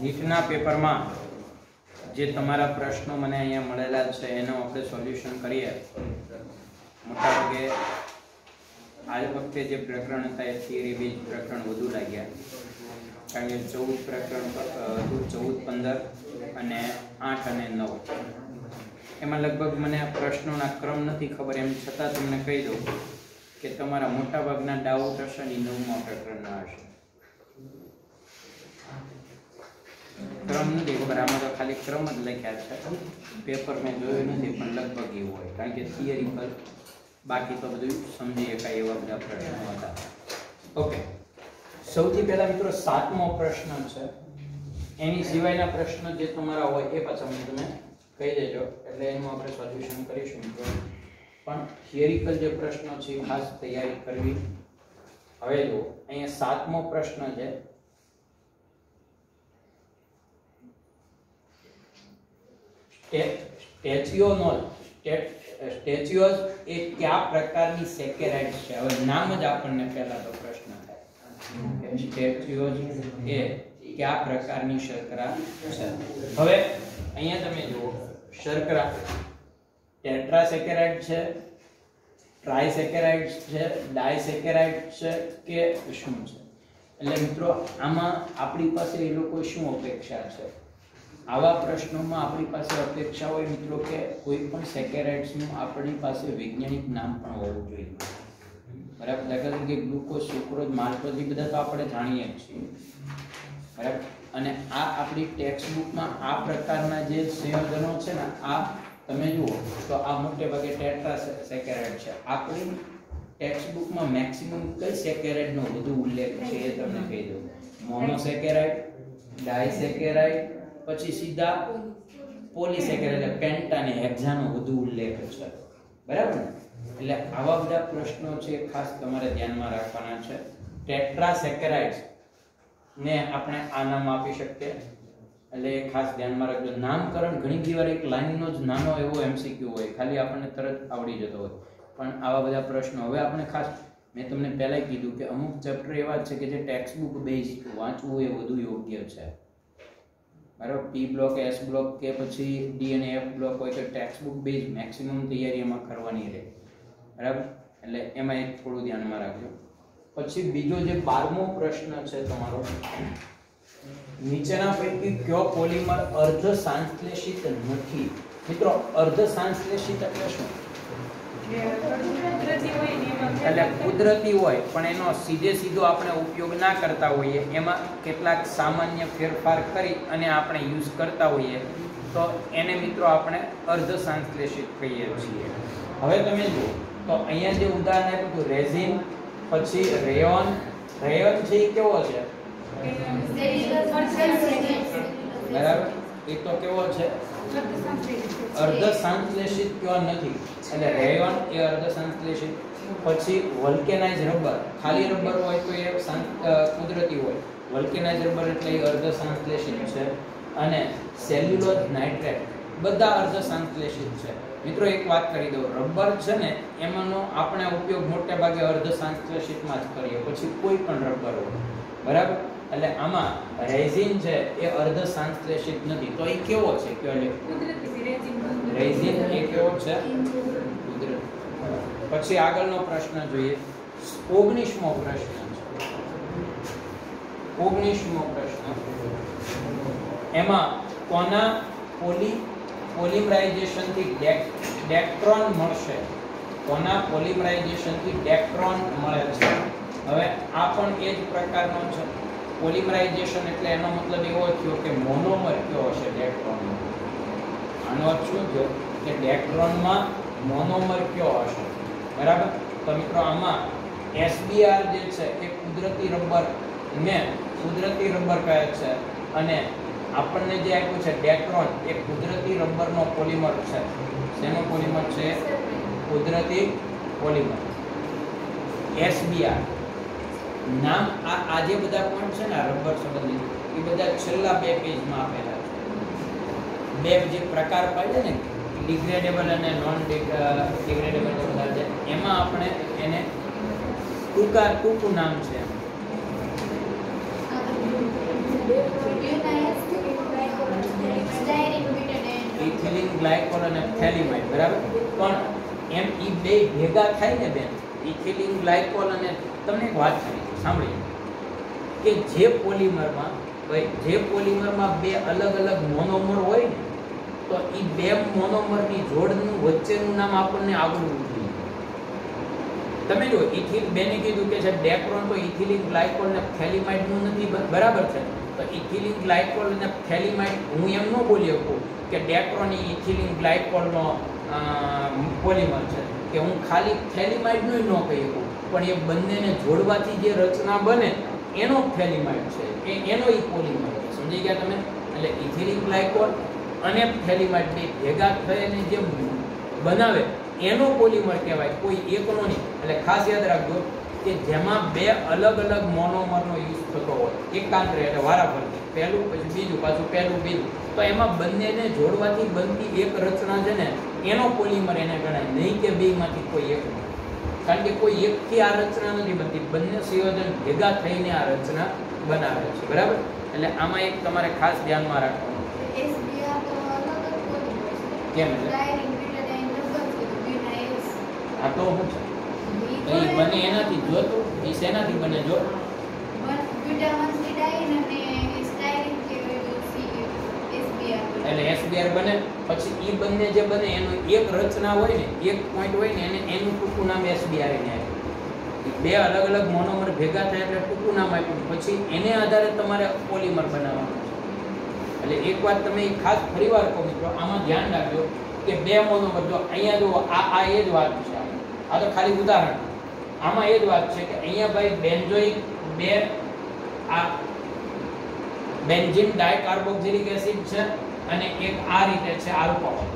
નીટના પેપરમાં જે તમારા પ્રશ્નો મને અહીંયા મળેલા છે એનો આપણે સોલ્યુશન કરીએ. મોટાભાગે આ વખતે જે પ્રકરણ હતા એ થિયરી બેઝ પ્રકરણ વધુ લાગ્યા, કારણ કે 14 પ્રકરણ 14, 15 અને 8 અને 9 એમાં લગભગ મને આ પ્રશ્નોના ક્રમ નથી ખબર, એમ છતાં તમને કહી દઉં કે તમારા મોટાભાગના ડાઉટ હશે ને 9મા પ્રકરણના હશે. ક્રમ નથી ખબર, આમાં તો ખાલી ક્રમ જ લખ્યા છે, પેપર મેં જોયું નથી, પણ લગભગ એવું હોય, કારણ કે થિયરી પર બાકી તો બધું સમજી શકાય એવા બધા પ્રશ્નો હતા. ઓકે, સૌથી પહેલા મિત્રો 7મો પ્રશ્ન છે. એની સિવાયના પ્રશ્નો જે તમારા હોય એ પાછા મને તમે કહી દેજો, એટલે એનું આપણે સોલ્યુશન કરીશું મિત્રો. પણ થિયરિકલ જે પ્રશ્નો છે ખાસ તૈયારી કરવી. હવે જો અહીંયા 7મો પ્રશ્ન છે. સ્ટેચ્યુઅસ એ કયા પ્રકારની સેકેરાઇડ છે? હવે નામ જ આપણને પહેલા તો પ્રશ્ન થાય કે સ્ટેચ્યુઅસ એ કયા પ્રકારની શર્કરા છે. હવે અહીંયા તમે જુઓ, શર્કરા ટેટ્રાસેકેરાઇડ છે, ટ્રાયસેકેરાઇડ છે, ડાયસેકેરાઇડ છે કે શું છે? એટલે મિત્રો આમાં આપણી પાસે એ લોકો શું અપેક્ષા છે? આવા પ્રશ્નોમાં આપણી પાસે અપેક્ષા હોય મિત્રો કે કોઈ પણ સેકેરાઇડ્સનું આપણી પાસે વૈજ્ઞાનિક નામ પણ હોવું જોઈએ. બરાબર, દાખલા તરીકે ગ્લુકોઝ, સુક્રોઝ, માલ્ટોઝ એ બધા તો આપણે જાણીએ જ છીએ. બરાબર, અને આ આપણી ટેક્સ્ટ બુકમાં આ પ્રકારના જે સંયોજનો છે ને, આ તમે જુઓ તો આ મોટે ભાગે ટેટ્રાસેકેરાઇડ છે. આપણી ટેક્સ્ટ બુકમાં મેક્સિમમ કઈ સેકેરાઇડનો વધુ ઉલ્લેખ છે એ તમને કહી દઉં. મોનોસેકેરાઇડ, ડાયસેકેરાઇડ, પછી સીધા પોલીસેકેરાઇડ, પેન્ટા અને હેક્ઝાનો વધુ ઉલ્લેખ છે. બરાબર ને? એટલે આવા બધા પ્રશ્નો છે ખાસ તમારે ધ્યાનમાં રાખવાના છે. ટેટ્રાસેકેરાઇડ્સ ને આપણે આ નામ આપી શકીએ, એટલે ખાસ ધ્યાનમાં રાખજો. નામકરણ ઘણી વાર એક લાઈનનો જ નાનો એવો MCQ હોય, ખાલી આપણને તરત આવડી જતો હોય, પણ આવા બધા પ્રશ્નો હવે આપણે ખાસ, મેં તમને પહેલા કીધું કે અમુક ચેપ્ટર એવા છે કે જે ટેક્સ્ટ બુક બેઝ વાંચવું એ વધુ યોગ્ય છે. બરાબર, P બ્લોક, S બ્લોક કે પછી D અને F બ્લોક હોય તો ટેક્સ્ટ બુક બેઝ મેક્સિમમ તૈયારી એમાં કરવાની રહે. બરાબર, એટલે એમાં એક થોડું ધ્યાનમાં રાખજો. પછી બીજો જે 12મો પ્રશ્ન છે તમારો, નીચેના પૈકી કયો પોલિમર અર્ધ સંશ્લેષિત નથી? મિત્રો અર્ધ સંશ્લેષિત એટલે શું? એટલે કુદરતી હોય પણ એનો સીધો આપણે ઉપયોગ ના કરતા હોઈએ, એમાં કેટલાક સામાન્ય ફેરફાર કરી અને આપણે યુઝ કરતા હોઈએ તો એને મિત્રો આપણે અર્ધ સંશ્લેષિત કહીએ છીએ. હવે તમે જુઓ તો અહીંયા જે ઉદાહરણ આપ્યું હતું રેઝિન, પછી રેયોન. રેયોન છે એ કેવો છે? બરાબર, એ તો કેવો છે? અર્ધ સંશ્લેષિત કયો નથી, એટલે રેયોન એ અર્ધ સંશ્લેષિત. પછી વલ્કેનાઇઝ રબર, ખાલી રબર હોય તો એ કુદરતી હોય, વલ્કેનાઇઝ રબર એટલે એ અર્ધ સંશ્લેષિત છે. અને સેલ્યુલોઝ, નાઇટ્રેટ બધા અર્ધ સંશ્લેષિત છે. મિત્રો એક વાત કરી દઉં, રબર છે ને એમાંનો આપણે ઉપયોગ મોટે ભાગે અર્ધ સંશ્લેષિતમાં જ કરીએ, પછી કોઈ પણ રબર હોય. બરાબર, એટલે આમાં રેઝિન છે એ અર્ધ સંશ્લેષિત નથી, તો એ કેવો છે? કયો લે? રેઝિન એ કેવો છે? કુદરતી. પછી આગળનો પ્રશ્ન જોઈએ, 19મો પ્રશ્ન છે. 19મો પ્રશ્ન, એમાં કોના પોલિમરાઇઝેશન થી ડેક્ટ્રોન મળશે? કોના પોલિમરાઇઝેશન થી ડેક્ટ્રોન મળે છે? હવે આ પણ એ જ પ્રકારનો છે. પોલિમરાઇઝેશન એટલે એનો મતલબ એવો થયો કે મોનોમર કયો હશે ડેક્ટ્રોનનો. આનો અર્થ શું થયો કે ડેક્ટ્રોનમાં મોનોમર કયો હશે? બરાબર, તો મિત્રો આમાં SBr જે છે એ કુદરતી રબર ને કુદરતી રબર કહે છે, અને આપણને જે આપ્યું છે ડેક્ટ્રોન એ કુદરતી રબરનો પોલિમર છે. શેનો પોલિમર છે? કુદરતી પોલિમર SBr. નામ આ જે બધા પોઈન્ટ છે ને રબર સંબંધિત, એ બધા છેલ્લા 2 પેજમાં આપેલા છે. 2 જે પ્રકાર પાડે ને, ડિગ્રેડેબલ અને નોન ડિગ્રેડેબલ બધા છે, એમાં આપણે એને ટૂંકું નામ છે ઇથિલિન ગ્લાયકોલ અને ફેલિમાઇડ, બરાબર. પણ એમ ઈ બે ભેગા થાય ને બેન, ઇથિલિન ગ્લાયકોલ અને તમને એક વાત કરી સાંભળી કે જે પોલિમરમાં બે અલગ અલગ મોનોમર હોય ને, તો ઈ બે મોનોમરની જોડનું વચ્ચેનું નામ આપણને આવડવું જોઈએ. તમે જો ઇથિલ બેને કીધું કે છે ડેક્રોન તો ઇથિલિન ગ્લાયકોલ ને ફેલિમાઇડ નું નથી, બરાબર છે. તો ઇથિલિન ગ્લાયકોલ અને ફેલિમાઇડ હું એમ ન બોલી શકું કે ડેક્રોન એ ઇથિલિન ગ્લાયકોલ નો પોલિમર છે, કે હું ખાલી ફેલિમાઇડ નું ન કહી શકું, પણ એ બંનેને જોડવાથી જે રચના બને એનો ફેલિમાઇડ છે, એનો ઈ પોલિમર છે. સમજી ગયા તમે? એટલે ઇથિલિન ગ્લાયકોલ અને ફેલિમાઇડ બે ભેગા થઈને જે બનાવે એનો પોલિમર કહેવાય, કોઈ એકનો નહીં. એટલે ખાસ યાદ રાખજો કે જેમાં બે અલગ અલગ મોનોમરનો યુઝ થતો હોય એકાંતરે, એટલે વારાફરતી, પહેલું પછી બીજું, પાછું પહેલું બીજું, તો એમાં બંનેને જોડવાથી બનતી એક રચના છે ને એનો પોલિમર એને ગણાય, નહીં કે બેમાંથી કોઈ એક. કારણ કે કોઈ એકથી આ રચના નથી બનતી, બંને સંયોજન ભેગા થઈને આ રચના બનાવે છે, બરાબર. એટલે આમાં એક તમારે ખાસ ધ્યાનમાં રાખવાનું. કેમ? આ તો શું છે? એ બને એનાથી જો, તો એ શેનાથી બને જો? એટલે SBr બને. પછી ઈ બંને જે બને એનો એક રચના હોય ને, એક પોઈન્ટ હોય ને, એનું ટૂંકું નામ SBr ને આવે. બે અલગ અલગ મોનોમર ભેગા થાય એટલે ટૂંકું નામ આપ્યું, પછી એને આધારે તમારે પોલિમર બનાવવાનું છે. એટલે એક વાત તમે ખાસ ફરીવાર કહો મિત્રો, આમાં ધ્યાન રાખજો કે બે મોનોમર, જો અહીંયા જો આ એ જ વાત છે, આ તો ખાલી ઉદાહરણ. આમાં એ જ વાત છે કે અહીંયા ભાઈ બેન્ઝોઇક બે આ બેન્ઝીન ડાયકાર્બોક્સિલિક એસિડ છે અને એક આ રીતે છે આલ્કોહોલ,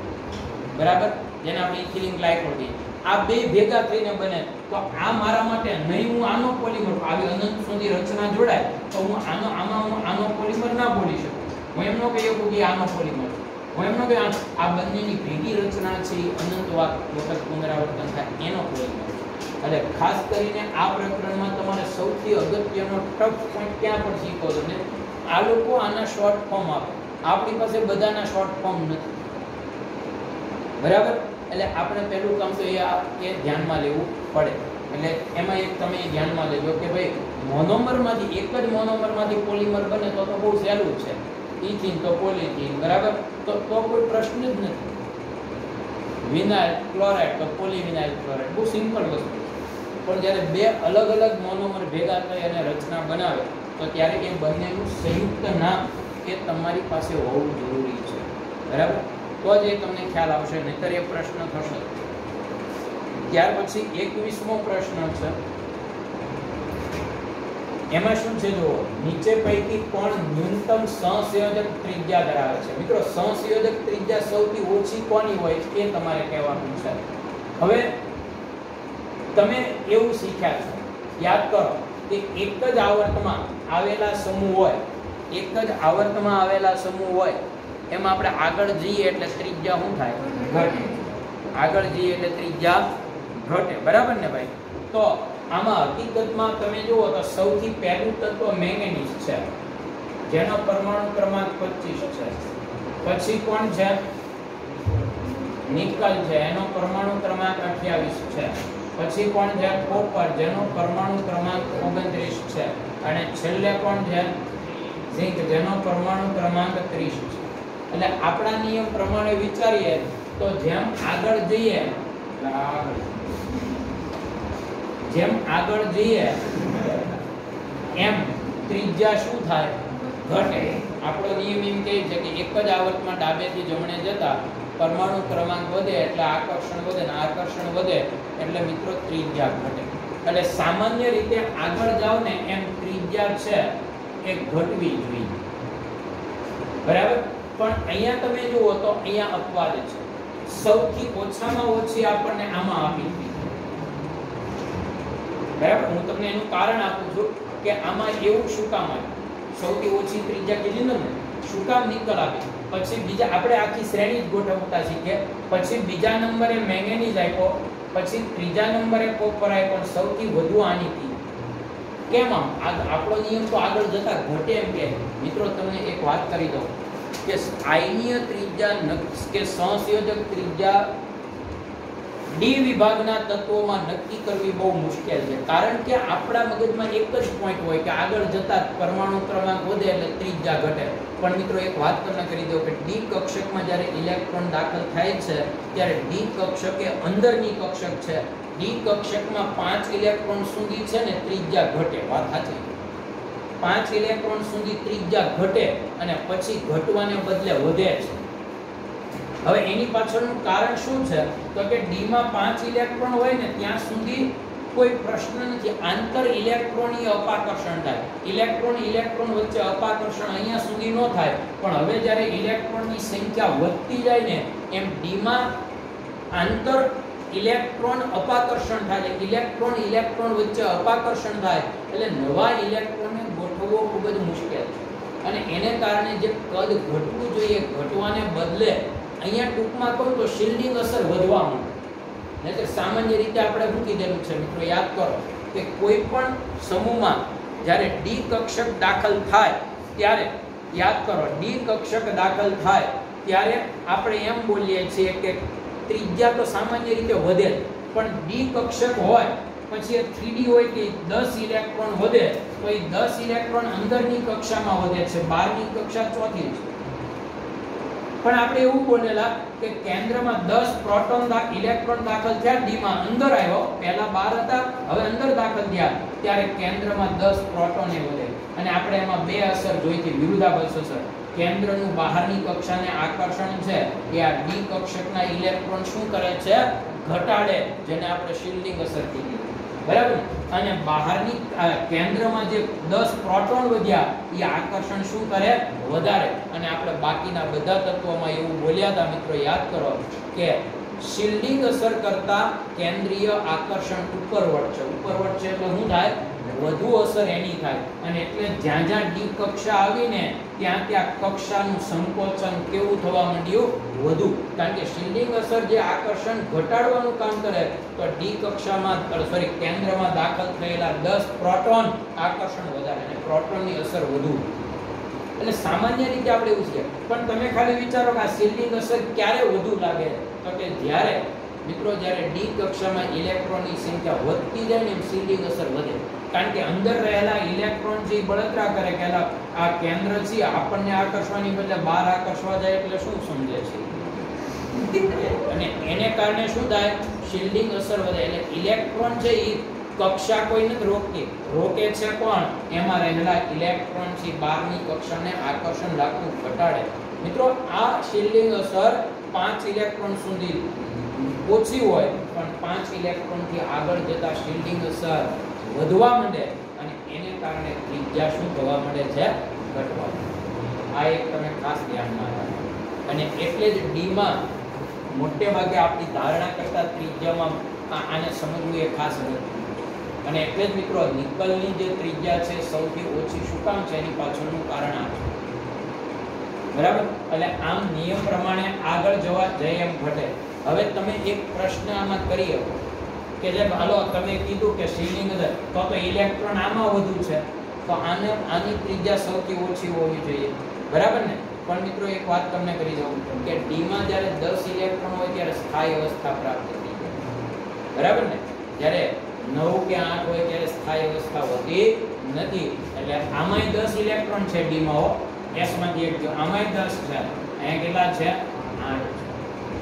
બરાબર, જેને આપણે ઇથિલિન ગ્લાયકોલ કહીએ. આ બે ભેગા થઈને બને તો આ મારા માટે નહીં, હું આનો પોલિમર આવી અનંત સુધી રચના જોડાય તો હું આનો પોલિમર ના બોલી શકું. હું એમ ન કહી શકું કે આનો પોલિમર, હું એમ ન કહી આ બંનેની ભેગી રચના છે અનંત વખત પુનરાવર્તન થાય એનો પોલિમર. એટલે ખાસ કરીને આ પ્રકરણમાં તમારે સૌથી અગત્યનો ટફ પોઈન્ટ ક્યાં પર શીખો છો ને, આ લોકો આના શોર્ટ ફોર્મ આપે, આપણી પાસે બધાના શોર્ટ ફોર્મ નથી, બરાબર. એટલે આપણે પહેલું કામ તો એ ધ્યાનમાં લેવું પડે. એટલે એમાં એક તમે ધ્યાનમાં લેજો કે ભાઈ મોનોમરમાંથી, એક જ મોનોમરમાંથી પોલિમર બને તો બહુ સહેલું છે, ઇથિન તો પોલિથીન, બરાબર, તો કોઈ પ્રશ્ન જ નથી. વિનાઇલ ક્લોરાઇડ તો પોલીવિનાઇલ ક્લોરાઇડ, બહુ સિમ્પલ વસ્તુ. પણ જ્યારે બે અલગ અલગ મોનોમર ભેગા થઈ અને રચના બનાવે તો ત્યારે એ બંનેનું સંયુક્ત નામ એ તમારી પાસે હોવું જરૂરી છે, બરાબર. તો જ એ તમને ખ્યાલ આવશે, નહીતર એ પ્રશ્ન થશે. ત્યાર પછી 21મો પ્રશ્ન છે. એમાં શું છે જો, નીચે પૈકી કોણ ન્યૂનતમ સહસંયોજક ત્રિજ્યા ધરાવે છે? મિત્રો સહસંયોજક ત્રિજ્યા સૌથી ઓછી કોની હોય એ તમારે કહેવાનું છે. હવે તમે એવું શીખ્યા છો, યાદ કરો કે એક જ આવર્તમાં આવેલા સમૂહ હોય, એમાં આપણે આગળ જઈએ એટલે ત્રિજ્યા શું થાય? ઘટે. આગળ જઈએ એટલે ત્રિજ્યા ઘટે, બરાબર ને ભાઈ? તો આમાં હકીકતમાં તમે જુઓ તો સૌથી પહેલું તત્વ મેંગેનીઝ છે, જેનો પરમાણુ ક્રમાંક 25 છે. પછી કોણ છે? નિકલ છે, એનો પરમાણુ ક્રમાંક 28 છે. પછી કોણ છે? કોપર, જેનો પરમાણુ ક્રમાંક 29 છે. અને છેલ્લે કોણ છે? ઝિંક, જેનો પરમાણુ ક્રમાંક 30 છે. એટલે આપણા નિયમ પ્રમાણે વિચારીએ તો જેમ આગળ જઈએ એમ ત્રિજ્યા શું થાય? ઘટે. આપણો નિયમ એમ કહે છે કે એક જ આવર્તમાં ડાબેથી જમણે જતા પરમાણુ ક્રમાંક વધે એટલે આકર્ષણ વધે, ને આકર્ષણ વધે એટલે મિત્રો ત્રિજ્યા ઘટે. એટલે સામાન્ય રીતે આગળ જાવ ને એમ ત્રિજ્યા છે એ ઘટવી જોઈએ, બરાબર. પણ અહીંયા તમે જુઓ તો અહીંયા અપવાદ છે. સૌથી ઓછામાં ઓછી આપણને આમાં આપી હતી, બરાબર. હું તમને એનું કારણ આપું છું કે આમાં એવું શું કામ આવ્યું? સૌથી ઓછી ત્રિજ્યા કીધી ને, શું કામ નિકલ આપી? પછી બીજા આપણે આખી શ્રેણી જ ગોઠવતા શીખીએ. પછી બીજા નંબરે મેંગેનીઝ આપ્યો, પછી ત્રીજા નંબરે કોપર આપ્યો, સૌથી વધુ આની હતી. કેમ આમ આપણો નિયમ તો આગળ જતા ઘટે એમ કે મિત્રો તમને એક વાત કરી દઉં કે આયનીય ત્રિજ્યા કે સહસંયોજક ત્રિજ્યા ડી વિભાગના તત્વોમાં નક્કી કરવી બહુ મુશ્કેલ છે, કારણ કે આપણા મગજમાં એક જ પોઈન્ટ હોય કે આગળ જતા પરમાણુ ક્રમાંક વધે એટલે ત્રિજ્યા ઘટે. પણ મિત્રો એક વાત તમને કરી દઉં કે ડી કક્ષકમાં જ્યારે ઇલેક્ટ્રોન દાખલ થાય છે ત્યારે ડી કક્ષક એ અંદરની કક્ષક છે. ડી કક્ષકમાં 5 ઇલેક્ટ્રોન સુધી છે ને ત્રિજ્યા ઘટે. વાત સાચી, 5 ઇલેક્ટ્રોન સુધી ત્રિજ્યા ઘટે અને પછી ઘટવાને બદલે વધે છે. હવે એની પાછળનું કારણ શું છે તો કે ડી માં 5 ઇલેક્ટ્રોન હોય ને ત્યાં સુધી કોઈ પ્રશ્ન નથી, આંતર ઇલેક્ટ્રોનીય અપાકર્ષણ થાય. ઇલેક્ટ્રોન વચ્ચે અપાકર્ષણ અહીંયા સુધી ન થાય, પણ હવે જ્યારે ઇલેક્ટ્રોનની સંખ્યા વધતી જાય ને એમ ડી માં આંતર ઇલેક્ટ્રોન અપાકર્ષણ થાય. ઇલેક્ટ્રોન વચ્ચે અપાકર્ષણ થાય એટલે નવા ઇલેક્ટ્રોનને ગોઠવવો ખૂબ જ મુશ્કેલ છે અને એને કારણે જે કદ ઘટવું જોઈએ ઘટવાને બદલે અહીંયા ટૂંકમાં કહું તો શિલ્ડિંગ અસર વધવા માંડે. નહીંતર સામાન્ય રીતે આપણે મૂકી દેલું છે મિત્રો, યાદ કરો કે કોઈ પણ સમૂહમાં જ્યારે ડી કક્ષક દાખલ થાય ત્યારે યાદ કરો ડી કક્ષક દાખલ થાય ત્યારે આપણે એમ બોલીએ છીએ કે ત્રિજ્યા તો સામાન્ય રીતે વધે, પણ ડી કક્ષક હોય પછી 3D હોય કે 10 ઇલેક્ટ્રોન વધે તો એ 10 ઇલેક્ટ્રોન અંદરની કક્ષામાં વધે છે, બહારની કક્ષા ચોથી છે. પણ આપણે એવું બોલેલા કે કેન્દ્રમાં 10 પ્રોટોન ઇલેક્ટ્રોન દાખલ થયા, ડી માં અંદર આવ્યો, પહેલા 12 હતા હવે અંદર દાખલ થયા ત્યારે કેન્દ્રમાં 10 પ્રોટોન એ વધે. અને આપણે એમાં બે અસર જોઈ હતી, વિરુદ્ધાભાસ અસર. કેન્દ્રનું બહારની કક્ષાને આકર્ષણ છે એ આ ડી કક્ષકના ઇલેક્ટ્રોન શું કરે છે ઘટાડે, જેને આપણે શિલ્ડિંગ અસર કહીએ, બરાબર. અને બહારની કેન્દ્રમાં જે 10 પ્રોટોન વધ્યા એ આકર્ષણ શું કરે વધારે. અને આપણે બાકીના બધા તત્વોમાં એવું બોલ્યા હતા મિત્રો, યાદ કરો કે શિલ્ડિંગ અસર કરતા કેન્દ્રીય આકર્ષણ ઉપરવટ છે. ઉપરવટ છે એટલે શું થાય વધુ અસર એની થાય. અને એટલે જ્યાં જ્યાં ડી કક્ષા આવીને ત્યાં ત્યાં કક્ષાનું સંકોચન કેવું થવા માંડ્યું વધુ, કારણ કે શિલ્ડિંગ અસર જે આકર્ષણ ઘટાડવાનું કામ કરે તો ડી કક્ષામાં કેન્દ્રમાં દાખલ થયેલા 10 પ્રોટોન આકર્ષણ વધારે અને પ્રોટોનની અસર વધુ. એટલે સામાન્ય રીતે આપણે એવું છે, પણ તમે ખાલી વિચારો કે આ શિલ્ડિંગ અસર ક્યારે વધુ લાગે તો કે જ્યારે મિત્રો જ્યારે ડી કક્ષામાં ઇલેક્ટ્રોનની સંખ્યા વધતી જાય ને એમ શિલ્ડિંગ અસર વધે, કારણ કે અંદર રહેલા ઇલેક્ટ્રોન જે બળતરા કરે કે આ કેન્દ્ર છે આપણને આકર્ષવાની બદલે બહાર આકર્ષવા જાય એટલે શું સમજે છે અને એને કારણે શું થાય શિલ્ડિંગ અસર વધે. એટલે ઇલેક્ટ્રોન છે એ કક્ષા કોઈ નથી રોકતી, રોકે છે કોણ એમાં રહેલા ઇલેક્ટ્રોન છે બહારની કક્ષાને આકર્ષણ લાગતું ઘટાડે. મિત્રો આ શિલ્ડિંગ અસર 5 ઇલેક્ટ્રોન સુધી ઓછી હોય પણ 5 ઇલેક્ટ્રોન થી આગળ જતા શિલ્ડિંગ અસર વધવા માંડે અને એને કારણે ત્રિજ્યા શું થવા માંડે છે ઘટવા. આ એક તમે ખાસ ધ્યાનમાં રાખો. અને એટલે જ ડી માં મોટે ભાગે આપણી ધારણા કરતા ત્રિજ્યામાં આને સમજવું એ ખાસ નથી. અને એટલે જ મિત્રો નિકલની જે ત્રિજ્યા છે સૌથી ઓછી શું કામ છે એની પાછળનું કારણ આ છે, બરાબર. એટલે આમ નિયમ પ્રમાણે આગળ જવા જઈ એમ ઘટે. હવે તમે એક પ્રશ્ન આમાં કરી શકો કે જેમ હાલો તમે કીધું કે શિલ્ડિંગ અસર તો ઇલેક્ટ્રોન આમાં વધુ છે તો આની ત્રિજ્યા સૌથી ઓછી હોવી જોઈએ, બરાબર ને. પણ મિત્રો એક વાત તમને કરી દઉં કે ડી માં જ્યારે 10 ઇલેક્ટ્રોન હોય ત્યારે સ્થાયી અવસ્થા પ્રાપ્ત થઈ જાય, બરાબર ને. જ્યારે 9 કે 8 હોય ત્યારે સ્થાયી અવસ્થા હોતી નથી. એટલે આમાંય 10 ઇલેક્ટ્રોન છે ડી માં, એસ માંથી એક જો આમાંય 10 છે, અહીંયા કેટલા છે 8 છે.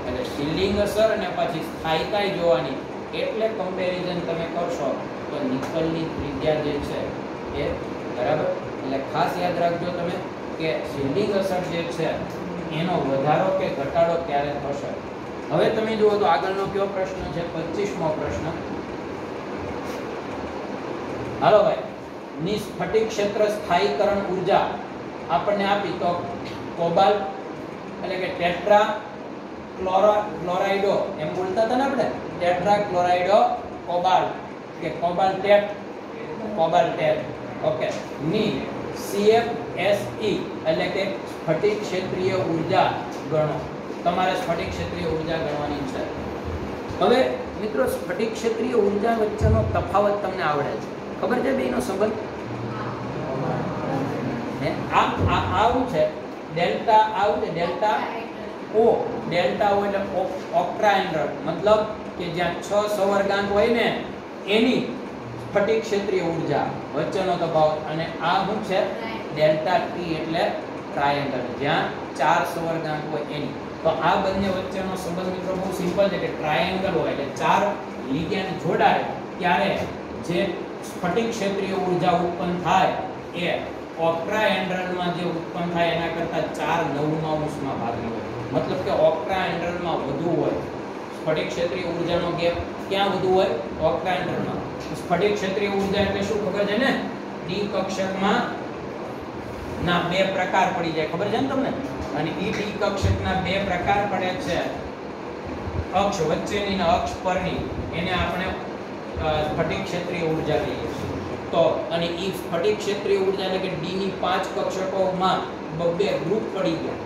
એટલે શિલ્ડિંગ અસર અને પછી સ્થાયીતા જોવાની, એટલે કમ્પેરિઝન તમે કરશો તો નિકલની ત્રિજ્યા જે છે એ બરાબર. એટલે ખાસ યાદ રાખજો તમે કે શિલ્ડિંગ અસર જે છે એનો વધારો કે ઘટાડો ક્યારે થશે. હવે તમે જુઓ તો આગળનો કયો પ્રશ્ન છે 25મો પ્રશ્ન. હાલો ભાઈ, નિસ્ફટિક ક્ષેત્ર સ્થાયીકરણ ઊર્જા આપણને આપી તો કોબાલ્ટ એટલે કે ટેટ્રા ક્લોરાઇડો એમ બોલતા હતા ને આપણે, ટેટ્રા ક્લોરાઇડો કોબાલ્ટ કે કોબાલ્ટેટ, કોબાલ્ટેટ. ઓકે, ની CFSE એટલે કે સ્ફટિક ક્ષેત્રીય ઊર્જા ગણો. તમારે સ્ફટિક ક્ષેત્રીય ઊર્જા ગણવાની છે. હવે મિત્રો સ્ફટિક ક્ષેત્રીય ઊર્જા વચ્ચેનો તફાવત તમને આવડે છે, ખબર છે બેનો સંબંધ? હે આવું છે ડેલ્ટા, આવું છે ડેલ્ટા ઓ. ડેલ્ટા ઓ એટલે ઓક્ટ્રાહેડ્રલ, મતલબ કે જ્યાં 6 સંવર્ગાંક હોય ને એની સ્ફટિક ક્ષેત્રીય ઊર્જા વચ્ચેનો તફાવત. અને આ શું છે? ડેલ્ટા ટી એટલે ટ્રાયેંગલ, જ્યાં 4 સંવર્ગાંક હોય એની. તો આ બંને વચ્ચેનો સંબંધ મિત્રો બહુ સિમ્પલ છે કે ટ્રાયેંગલ હોય એટલે 4 લિગેન્ડ જોડાય ત્યારે જે સ્ફટિક ક્ષેત્રીય ઊર્જા ઉત્પન્ન થાય એ ઓક્ટ્રાહેડ્રલમાં જે ઉત્પન્ન થાય એના કરતાં 4/9 ભાગની હોય. મતલબ કે ઓક્ટ્રાહેડ્રલમાં વધુ હોય. સ્ફટિક ક્ષેત્રીય ઊર્જાનો ગેપ ક્યાં વધુ હોય? ઓક્ટ્રાહેડ્રલમાં. સ્ફટિક ક્ષેત્રીય ઊર્જા એટલે શું ખબર છે ને? ડી કક્ષકમાં ના 2 પ્રકાર પડી જાય, ખબર છે ને તમને? અને ઈ ડી કક્ષકના 2 પ્રકાર પડે છે, અક્ષ વચ્ચેની અને અક્ષ પરની, એને આપણે સ્ફટિક ક્ષેત્રીય ઊર્જા કહીએ છીએ. તો અને ઈ સ્ફટિક ક્ષેત્રીય ઊર્જા એટલે કે ડી ની 5 કક્ષકોમાં 2 ગ્રુપ પડી ગયા.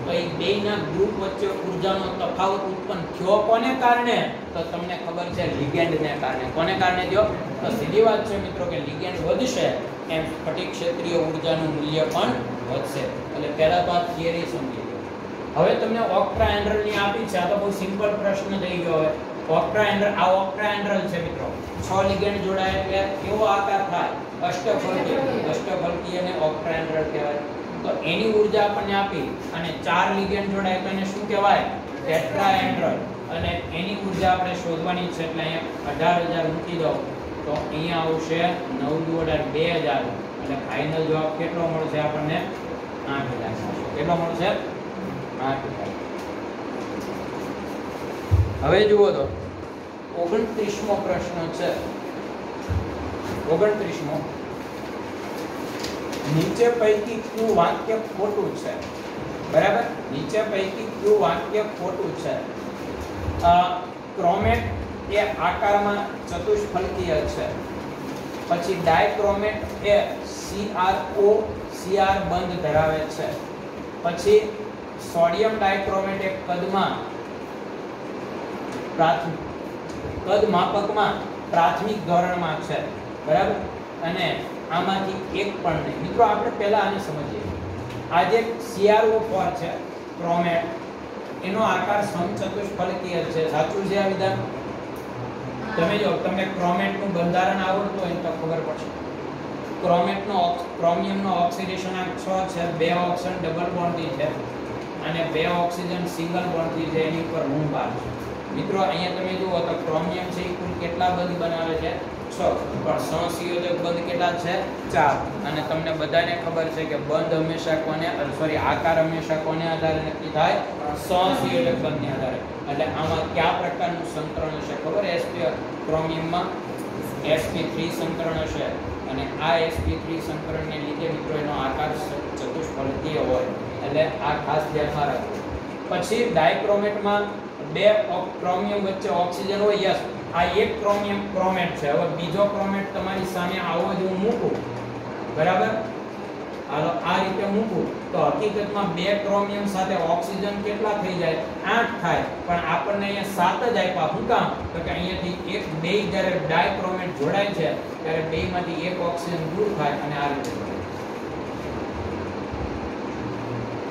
તો એ બેયના ગ્રુપ વચ્ચે ઊર્જાનો તફાવત ઉત્પન્ન થયો કોને કારણે? તો તમને ખબર છે લિગેન્ડને કારણે. કોને કારણે થયો? તો સીધી વાત છે મિત્રો કે લિગેન્ડ વધશે એમ સ્ફટિક ક્ષેત્રીય ઊર્જાનું મૂલ્ય પણ વધશે. એટલે પહેલા તો આ થિયરી સમજી લો. હવે તમને ઓક્ટ્રાહેડ્રલની આપી છે, આ તો બહુ સિમ્પલ પ્રશ્ન થઈ ગયો. હવે ઓક્ટ્રાહેડ્રલ, આ ઓક્ટ્રાહેડ્રલ છે મિત્રો. 6 લિગેન્ડ જોડાય એટલે કેવો આકાર થાય? અષ્ટફલકીય. અષ્ટફલકીય અને ઓક્ટ્રાહેડ્રલ કહેવાય. તો એની ઊર્જા આપણને આપી અને 4 લિગેન્ડ જોડાય તો એને શું કહેવાય? ટેટ્રાહેડ્રલ. અને એની ઊર્જા આપણે શોધવાની છે એટલે અહીંયા 18000 મૂકી દો તો અહીંયા આવશે 9×2000 એટલે ફાઇનલ જવાબ કેટલો મળશે આપણને? 8000. કેટલો મળશે? 8000. હવે જુઓ તો 29મો પ્રશ્ન છે. 29મો, નીચે પૈકી કયું વાક્ય ખોટું છે? બરાબર, નીચે પૈકી કયું વાક્ય ખોટું છે? ક્રોમેટ એ આકારમાં ચતુષ્ફલકીય છે. પછી ડાયક્રોમેટ એ CrO બંધ ધરાવે છે. પછી સોડિયમ ડાયક્રોમેટ એ કદ માપકમાં પ્રાથમિક ધોરણમાં છે. બરાબર, અને આમાંથી એક પણ નહીં. મિત્રો આપણે પહેલા આને સમજીએ. આ જે CrO4 છે ક્રોમેટ, એનો આકાર સમચતુષ્ફલકીય છે. સાચું છે આ વિધાન? તમે જો તમને ક્રોમેટનું બંધારણ આવડતું હોય તો ખબર પડશે. ક્રોમિયમનો ઓક્સિડેશન આંક 6 છે. 2 ઓક્સિજન ડબલ બોન્ડથી છે અને 2 ઓક્સિજન સિંગલ બોન્ડથી છે. એની ઉપર ઋણ ભાર છે. મિત્રો અહીંયા તમે જુઓ તો ક્રોમિયમ છે એ કુલ કેટલા બંધ બનાવે છે? 6. પણ સહસંયોજક બંધ કેટલા છે? 4. અને તમને બધાને ખબર છે કે બંધ હંમેશા કોને આકાર હંમેશા કોને આધારે નક્કી થાય? સહસંયોજક બંધને આધારે. એટલે આમાં કયા પ્રકારનું સંકરણ છે ખબર? ક્રોમિયમમાં sp3 સંકરણ હશે અને આ sp3 સંકરણને લીધે મિત્રો એનો આકાર ચતુષ્ફલકીય હોય. એટલે આ ખાસ ધ્યાનમાં રાખો. પછી ડાયક્રોમેટમાં 2 ક્રોમિયમ વચ્ચે ઓક્સિજન હોય. યસ, આ એક ક્રોમેટ છે. હવે બીજો ક્રોમેટ તમારી સામે આવો જ હું મૂકું, બરાબર, હાલો આ રીતે મૂકું તો હકીકતમાં 2 ક્રોમિયમ સાથે ઓક્સિજન કેટલા થઈ જાય? 8 થાય. પણ આપણને અહીંયા 7 જ આપ્યા. શું કામ? તો કે અહીંયાથી બે જ્યારે ડાયક્રોમેટ જોડાય છે ત્યારે બેમાંથી એક ઓક્સિજન દૂર થાય અને આ રીતે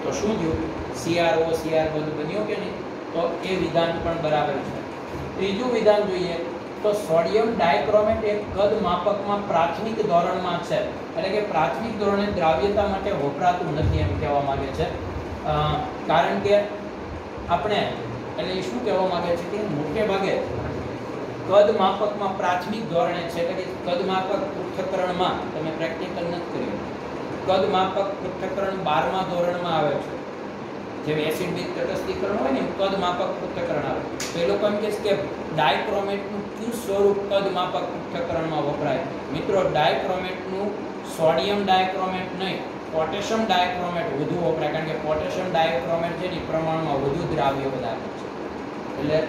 તો શું થયું? CrO બધું બન્યો કે નહીં? તો એ વિધાન પણ બરાબર છે. ત્રીજું વિધાન જોઈએ તો સોડિયમ ડાયક્રોમેટ એક કદ માપકમાં પ્રાથમિક ધોરણમાં છે. એટલે કે પ્રાથમિક ધોરણે દ્રાવ્યતા માટે વપરાતું નથી એમ કહેવા માંગે છે. કારણ કે આપણે એટલે શું કહેવા માંગે છે કે મોટે ભાગે કદ માપકમાં પ્રાથમિક ધોરણે છે. એટલે કે કદ માપક પૃથ્થકરણમાં તમે પ્રેક્ટિકલ નથી કર્યું. કદ માપક પૃથ્થકરણ 12મા ધોરણમાં આવે છે. જેમ એસિડ બેઝ તટસ્થીકરણ હોય ને કદ માપક પૃથ્થકરણ આવે. તો એ લોકો એમ કહે છે કે ડાયક્રોમેટનું કયું સ્વરૂપ કદ માપક પૃથ્થકરણમાં વપરાય? મિત્રો ડાયક્રોમેટનું સોડિયમ ડાયક્રોમેટ નહીં, પોટેશિયમ ડાયક્રોમેટ વધુ વપરાય. કારણ કે પોટેશિયમ ડાયક્રોમેટ છે ને પ્રમાણમાં વધુ દ્રાવ્ય પદાર્થ છે. એટલે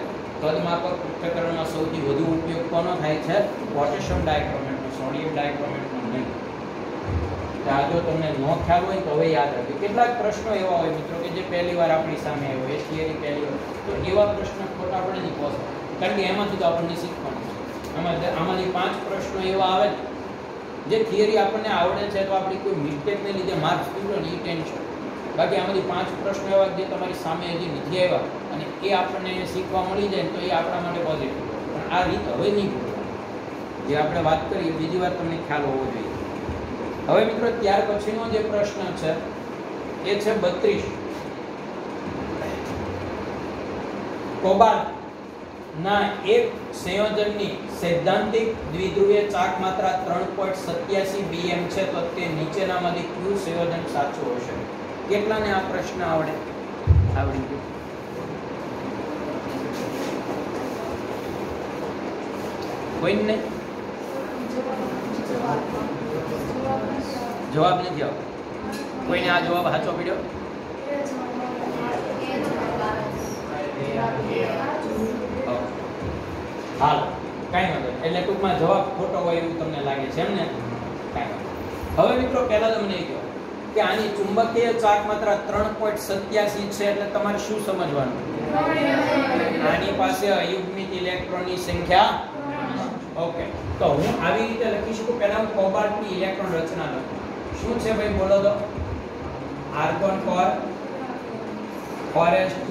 કદ માપક પૃથ્થકરણમાં સૌથી વધુ ઉપયોગ કોનો થાય છે? પોટેશિયમ ડાયક્રોમેટનો, સોડિયમ ડાયક્રોમેટનો નહીં. જો તમને નો ખ્યાલ હોય તો હવે યાદ રાખજો. કેટલાક પ્રશ્નો એવા હોય મિત્રો કે જે પહેલી વાર આપણી સામે આવ્યો, એ થિયરી પહેલી વાર, તો એવા પ્રશ્ન ખોટા પડે નહીં પહોંચે. કારણ કે એમાંથી તો આપણને શીખવાનું છે. આમાંથી 5 પ્રશ્નો એવા આવે જે થિયરી આપણને આવડે છે તો આપણી કોઈ મિસ્ટેકને લીધે માર્ક્સ તૂટે ને એ ટેન્શન. બાકી આમાંથી 5 પ્રશ્નો એવા જે તમારી સામે હજી નથી આવ્યા અને એ આપણને શીખવા મળી જાય તો એ આપણા માટે પોઝિટિવ. પણ આ રીત હવે નહીં ભૂલવાની. જે આપણે વાત કરીએ બીજી વાર તમને ખ્યાલ હોવો જોઈએ. હવે મિત્રો ત્યાર પછીનો જે પ્રશ્ન છે એ છે 32. કોબાલ્ટ ના એક સંયોજનની સૈદ્ધાંતિક દ્વિધ્રુવીય ચાક માત્રા 3.87 bm છે તો તે નીચેનામાંથી કયું સંયોજન સાચું હશે? કેટલાને આ પ્રશ્ન આવડે? આવડી ગયો? કોઈને જવાબ નથી આવતો? કોઈને આ જવાબ સાચો પડ્યો? હાલ કાંઈ વાંધો નહીં. એટલે ટૂંકમાં જવાબ ખોટો હોય એવું તમને લાગે છે એમ ને? કાંઈ વાંધો. હવે મિત્રો પહેલા તમને એ કહો કે આની ચુંબકીય ચાક માત્રા 3.87 છે એટલે તમારે શું સમજવાનું? આની પાસે અયુગ્મિત ઇલેક્ટ્રોનની સંખ્યા. ઓકે, તો હું આવી રીતે લખી શકું. પહેલા હું કોબાલ્ટની ઇલેક્ટ્રોન રચના લખું. શું છે ભાઈ બોલો તો? આર્ગોન 4s2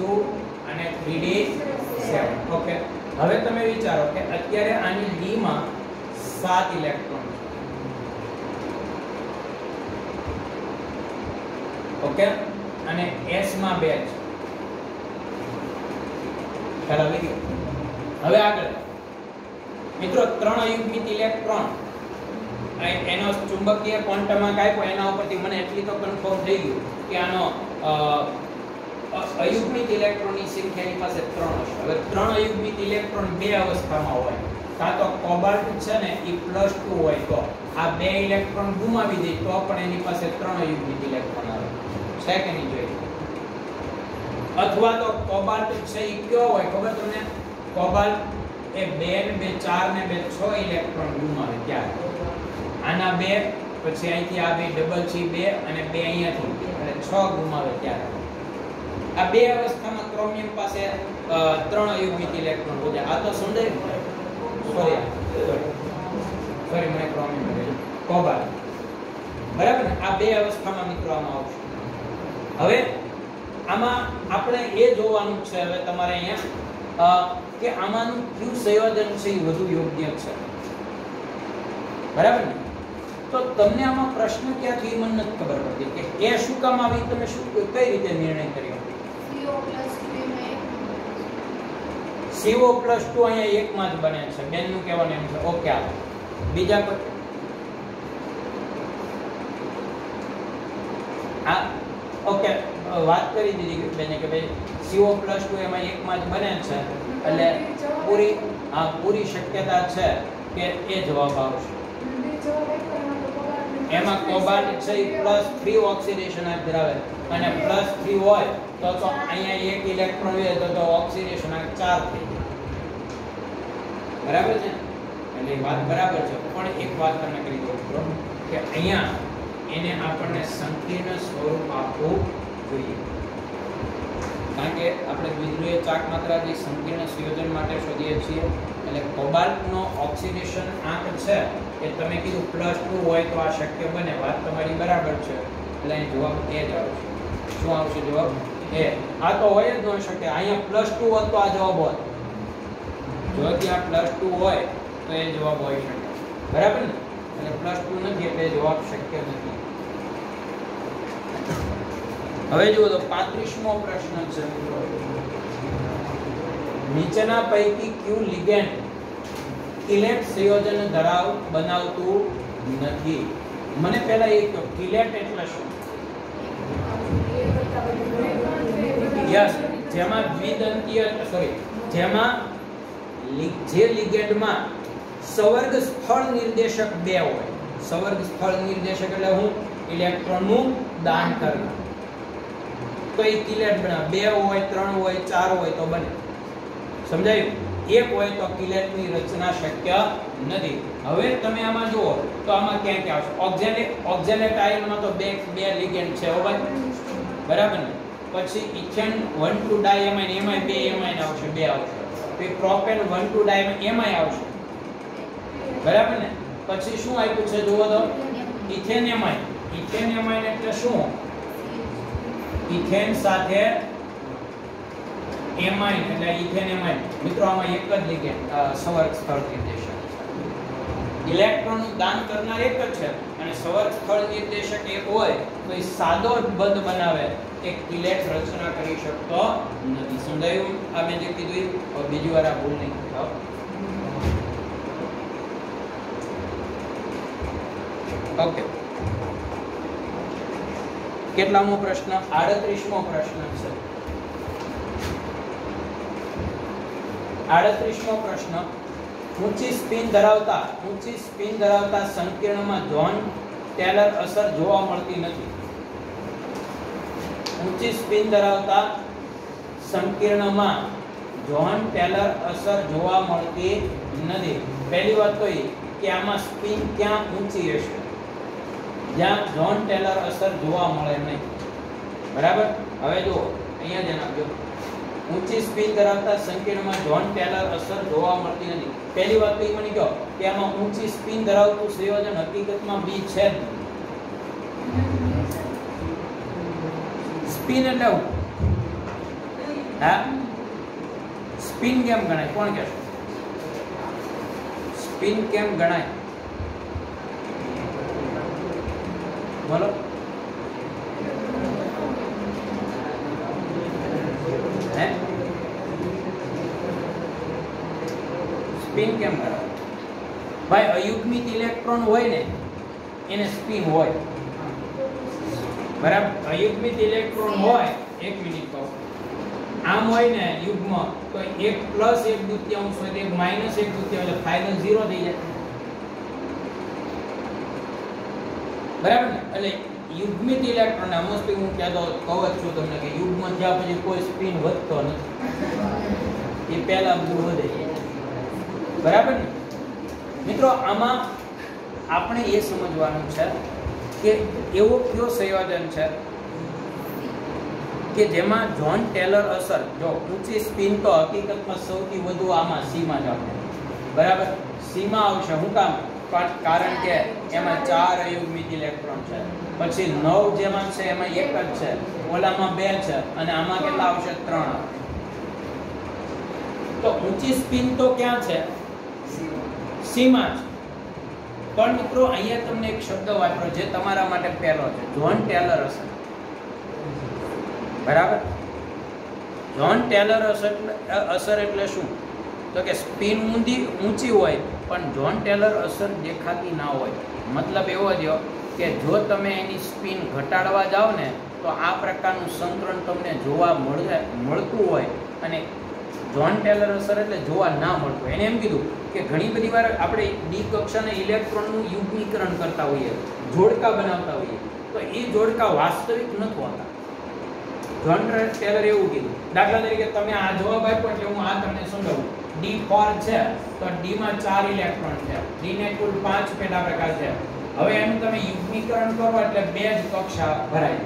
અને 3d7. ઓકે, હવે તમે વિચારો કે અત્યારે આની d માં 7 ઇલેક્ટ્રોન છે. ઓકે, અને s માં 2 છે. ખ્યાલ આવી ગયો? હવે આગળ મિત્રો 3 અયુગ્મિત ઇલેક્ટ્રોન એનો ચુંબકીય ક્વોન્ટમમાં કાપ્યો એના ઉપરથી મને એટલી તો કન્ફર્મ થઈ ગયું કે આનો અયુગ્મિત ઇલેક્ટ્રોનની સંખ્યાની પાસે 3 હશે. હવે 3 અયુગ્મિત ઇલેક્ટ્રોન બે અવસ્થામાં હોય. કાં તો કોબાલ્ટ છે ને એ +2 હોય તો આ બે ઇલેક્ટ્રોન ગુમાવી દે તો પણ એની પાસે 3 અયુગ્મિત ઇલેક્ટ્રોન આવે. છે કે નહીં જોઈએ? અથવા તો કોબાલ્ટ છે એ કયો હોય ખબર તમને? કોબાલ્ટ એ 2 ને 2 4 ને 2 6 ઇલેક્ટ્રોન ગુમાવે ત્યારે. આના 2 પછી અહીંથી આ 2 ડબલ છે 2 અને 2 અહીંયાથી એટલે 6 ગુમાવે ત્યારે. આ બે અવસ્થામાં ક્રોમિયમ પાસે 3 અયુગ્મિત ઇલેક્ટ્રોન હોય. આ તો સમજાય? સોરી મને ક્રોમિયમ કહ્યું. કોબાલ્ટ. બરાબર ને? આ બે અવસ્થામાં મિત્રો આમાં આવશે. હવે આમાં આપણે એ જોવાનું છે હવે તમારે અહીંયા કે આમાંનું કયું સંયોજન છે એ વધુ યોગ્ય છે. બરાબર ને? તો તમને આમાં પ્રશ્ન ક્યાંથી મને નથી ખબર પડતી કે એ શું કામ આવી, તમે શું કઈ રીતે નિર્ણય કર્યો? CO+2 અહીંયા એકમાં જ બને છે. બેનનું કહેવાનું એમ છે. ઓકે, આ બીજા કોઈ આ ઓકે વાત કરી દીધી બેને કે ભાઈ CO+2 એમાં એકમાં જ બને છે એટલે પૂરી શક્યતા છે કે એ જવાબ આવશે. એમાં કોબાલ્ટ છે એ +3 ઓક્સિડેશન આંક ધરાવે અને +3 હોય તો અહીંયા એક ઇલેક્ટ્રોન હોય તો ઓક્સિડેશન આંક 4 થઈ જાય. બરાબર છે? એટલે વાત બરાબર છે. પણ એક વાત તમને કરી દઉં મિત્રો કે અહીંયા એને આપણને સંકીર્ણ સ્વરૂપ આપવું જોઈએ. કારણ કે આપણે દ્વિધ્રુવીય ચાક માત્રા જે સંકીર્ણ સંયોજન માટે શોધીએ છીએ એટલે કોબાલ્ટનો ઓક્સિડેશન આંક છે એ તમે કીધું +2 હોય તો આ શક્ય બને. વાત તમારી બરાબર છે. એટલે અહીં જવાબ એ જ આવશે. શું આવશે જવાબ? એ. આ તો હોય જ ન શકે. અહીંયા +2 હોત તો આ જવાબ હોત. જો ત્યાં +2 હોય તો એ જવાબ હોઈ શકે. બરાબર ને? એટલે +2 નથી એટલે જવાબ શક્ય નથી. હવે જુઓ તો 35મો પ્રશ્ન છે. નીચેના પૈકી કયું લિગેન્ડ કિલેટ સંયોજન બનાવતું નથી? મને પહેલા એ કહો કિલેટ એટલે શું? યસ, જેમાં દ્વિદંતીય જેમાં જે લિગેન્ડમાં સંવર્ગ સ્થળ નિર્દેશક 2 હોય. સંવર્ગ સ્થળ નિર્દેશક એટલે હું ઇલેક્ટ્રોનનું દાન કરવું તો એ કિલેટ બને. 2 હોય 3 હોય 4 હોય તો બને. સમજાયું? 1 હોય તો કિલેટની રચના શક્ય નથી. હવે તમે આમાં જુઓ તો આમાં ક્યાં ક્યાં આવશે? ઓક્ઝેલેટ આયનમાં તો બે લિગેન્ડ છે હો ભાઈ. બરાબર ને? પછી ઇથેન 1,2 ડાયમાઇન એમાં 2 એમાઇન આવશે, 2 આવશે. પછી પ્રોપેન 1,2 ડાયમાઇન એમાં આવશે. બરાબર ને? પછી શું આપ્યું છે જુઓ તો ઇથેનેમાઇન. ઇથેનેમાઇન એટલે શું? ઇથેન સાથે એમાઇન એટલે ઇથેનેમાઇન. મિત્રો આમાં એક જ લીધે સંવર્ગ સ્થળ નિર્દેશક. ઇલેક્ટ્રોનનું દાન કરનાર એક જ છે અને સંવર્ગ સ્થળ નિર્દેશક એક હોય તો એ સાદો બંધ બનાવે એક ઇલેક્ટ રચના કરી શકતો નથી. સમજાયું આ મેં જે કીધું? હવે બીજી વાર આ ભૂલ નહીં કરતા. ઓકે, કેટલામો પ્રશ્ન? 38મો પ્રશ્ન છે. 38મો પ્રશ્ન. ઊંચી સ્પિન ધરાવતા સંકીર્ણમાં જ્હોન ટેલર અસર જોવા મળતી નથી. ઊંચી સ્પિન ધરાવતા સંકીર્ણમાં જ્હોન ટેલર અસર જોવા મળતી નથી. પહેલી વાત તો એ કે આમાં સ્પિન ક્યાં ઊંચી હશે જ્યાં જ્હોન ટેલર અસર જોવા મળે નહીં. બરાબર? હવે જુઓ અહીંયા ધ્યાન આપજો. ઊંચી સ્પિન ધરાવતા સંકીર્ણમાં જ્હોન ટેલર અસર જોવા મળતી નથી. પહેલી વાત તો એ મને કહો કે આમાં ઊંચી સ્પિન ધરાવતું સંયોજન હકીકતમાં બી છે જ. સ્પિન એટલે શું? હા, સ્પિન કેમ ગણાય? કોણ કહેશે? સ્પિન કેમ ગણાય? બોલો. હે, સ્પિન કેમ ગણાય? ભાઈ અયુગ્મિત ઇલેક્ટ્રોન હોય ને એને સ્પિન હોય. બરાબર? અયુગ્મિત ઇલેક્ટ્રોન હોય, એક મિનિટ કહો, આમ હોય ને યુગ્મ તો 1 + 1 દૂતીયાંશ હોય તો 1 - 1 દૂતીયાંશ એટલે ફાઇનલ 0 થઈ જાય. બરાબર ને? એટલે યુગ્મિત ઇલેક્ટ્રોન મોસ્ટલી હું કહેતો કહું જ છું તમને કે યુગ્મ જ્યાં પછી કોઈ સ્પિન વધતો નથી. એ પહેલા બધું વધે છે. બરાબર ને મિત્રો? આમાં આપણે એ સમજવાનું છે કે એવો કયો સંયોજન છે કે જેમાં જ્હોન ટેલર અસર, જો ઊંચી સ્પિન તો હકીકતમાં સૌથી વધુ આમાં સીમાં જ આવશે. બરાબર? સીમાં આવશે. શું કામ? કારણ કે એમાં 4 અયુગ્મિત ઇલેક્ટ્રોન છે. પછી 9 જેમાં છે એમાં એક જ છે, ઓલામાં 2 છે અને આમાં કેટલા આવશે? 3. તો ઊંચી સ્પિન તો ક્યાં છે? સીમાં છે. પણ મિત્રો અહીંયા તમને એક શબ્દ વાપરો જે તમારા માટે પહેલો છે, જ્હોન ટેલર અસર. બરાબર? જ્હોન ટેલર અસર એટલે શું? તો કે સ્પિન ઊંચી હોય પણ જ્હોન ટેલર અસર દેખાતી ના હોય. મતલબ એવો જ કે જો તમે એની સ્પિન ઘટાડવા જાઓ ને તો આ પ્રકારનું સંકરણ તમને જોવા મળતું હોય અને જ્હોન ટેલર અસર એટલે જોવા ના મળતું. એને એમ કીધું કે ઘણી બધી વાર આપણે ડી કક્ષાના ઇલેક્ટ્રોનનું યુગ્મીકરણ કરતા હોઈએ, જોડકા બનાવતા હોઈએ, તો એ જોડકા વાસ્તવિક નથી હોતા. જ્હોન ટેલર એવું કીધું. દાખલા તરીકે તમે આ જવાબ આપ્યો એટલે હું આ તમને સમજાવું. D4 છે તો D માં 4 ઇલેક્ટ્રોન છે. D ને કુલ 5 પેટા પ્રકાર છે. હવે એનું તમે યુગ્મીકરણ કરો એટલે 2 જ કક્ષા ભરાય.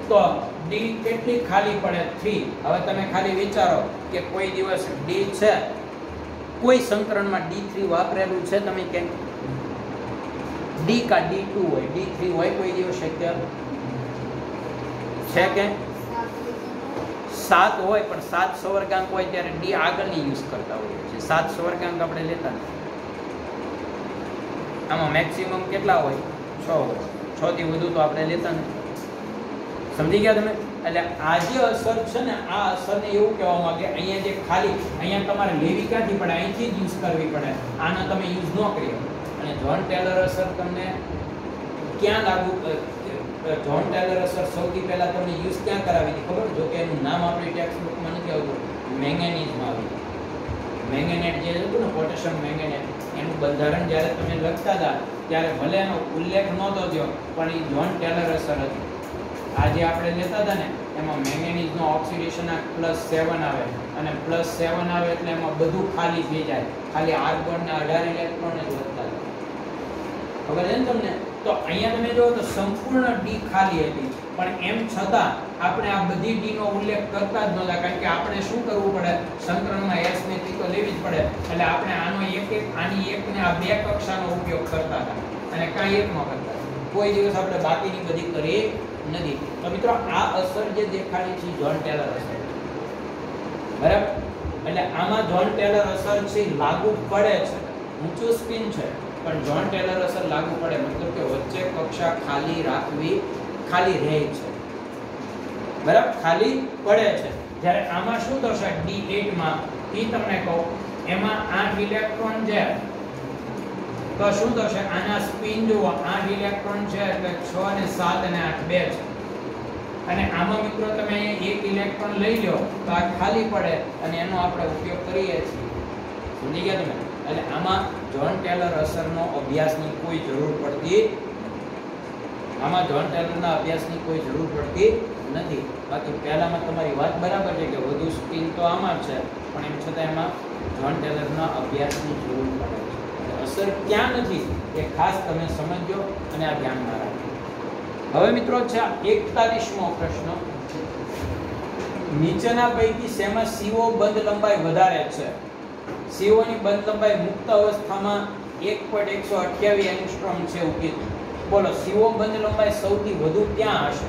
તો D કેટલી ખાલી પડે? 3. હવે તમે ખાલી વિચારો કે કોઈ દિવસ D છે, કોઈ સંકરણમાં D3 વાપરેલું છે તમે કે D કા D2 હોય, D3 હોય કોઈ દિવસ શક્ય છે કે 7 હોય પણ 7 સવર્ગાંક હોય ત્યારે D આગળની યુઝ કરતા હોઈએ છીએ. 7 સવર્ગાંક આપણે લેતા નથી. આમાં મેક્સિમમ કેટલા હોય? 6 હોય. 6 થી વધુ તો આપણે લેતા નથી. સમજી ગયા તમે? એટલે આ જે અસર છે ને, આ અસરને એવું કહેવામાં કે અહીંયા જે ખાલી અહીંયા તમારે લેવી ક્યાંથી પડે? અહીંથી જ યુઝ કરવી પડે. આનો તમે યુઝ ન કરી. અને જ્હોન ટેલર અસર તમને ક્યાં લાગુ? જ્હોન ટેલર અસર સૌથી પહેલા તમને યુઝ ક્યાં કરાવી હતી ખબર? જો કે એનું નામ આપણી ટેક્સ્ટ બુકમાં નથી આવતું, મેંગેનીઝમાં આવી. મેંગેનેટ જે હતું ને, પોટેશિયમ મેંગેનેટ, એનું બંધારણ જ્યારે તમે લખતા હતા ત્યારે ભલે એનો ઉલ્લેખ નહોતો થયો પણ એ જ્હોન ટેલર અસર હતી. આજે આપણે લેતા હતા ને એમાં મેંગેનીઝનો ઓક્સિડેશન +7 આવે અને +7 આવે એટલે એમાં બધું ખાલી થઈ જાય. ખાલી આર્ગોન ને 18 ઇલેક્ટ્રોન જ વધતા હતા. ખબર છે ને તમને? તો અહીંયા તમે જો તો સંપૂર્ણ D ખાલી હતી પણ એમ છતાં આપણે આ બધી ડી નો ઉલ્લેખ કરતા જ નહોતા, કારણ કે આપણે શું કરવું પડે, સંકરણમાં s ને t તો લેવી જ પડે, એટલે આપણે આનો આની એક ને આ બે કક્ષાનો ઉપયોગ કરતા હતા અને કાંઈ એક નો કરતા. કોઈ દિવસ આપણે બાકીની બધી કરી નથી. તો મિત્રો આ અસર જે દેખાડી છે જ્હોન ટેલર અસર, બરાબર? એટલે આમાં જ્હોન ટેલર અસર છે લાગુ પડે છે, ઊંચું સ્પિન છે પણ જ્હોન ટેલર અસર લાગુ પડે, મતલબ કે વચ્ચે કક્ષા ખાલી રાખવી, ખાલી રહે છે, બરાબર? ખાલી પડે છે. જ્યારે આમાં શું થશે, D8 માં ઈ તમને કહું, એમાં 8 ઇલેક્ટ્રોન છે તો શું થશે, આના સ્પિન જુઓ, 8 ઇલેક્ટ્રોન છે એટલે 6 અને 7 અને 8 2 છે. અને આમાં મિત્રો તમે અહીંયા એક ઇલેક્ટ્રોન લઈ લો તો આ ખાલી પડે અને એનો આપણે ઉપયોગ કરીએ છીએ. સમજી ગયા તમે? એટલે આમાં જ્હોન ટેલર અસરનો અભ્યાસની કોઈ જરૂર પડતી, આમાં જ્હોન ટેલરના અભ્યાસની કોઈ જરૂર પડતી નથી. બાકી પહેલામાં તમારી વાત બરાબર છે કે વધુ સ્પિન તો આમાં છે, પણ એમ છતાં એમાં જ્હોન ટેલરના અભ્યાસની જરૂર પડે છે. અસર ક્યાં નથી એ ખાસ તમે સમજો અને આ ધ્યાનમાં રાખો. હવે મિત્રો છે 41મો પ્રશ્ન, નીચેના પૈકી શેમાં CO બંધ લંબાઈ વધારે છે? CO ની બંધ લંબાઈ મુક્ત અવસ્થામાં 1.128 એંગસ્ટ્રોમ છે એવું કીધું. બોલો CO બંધ લંબાઈ સૌથી વધુ ક્યાં હશે?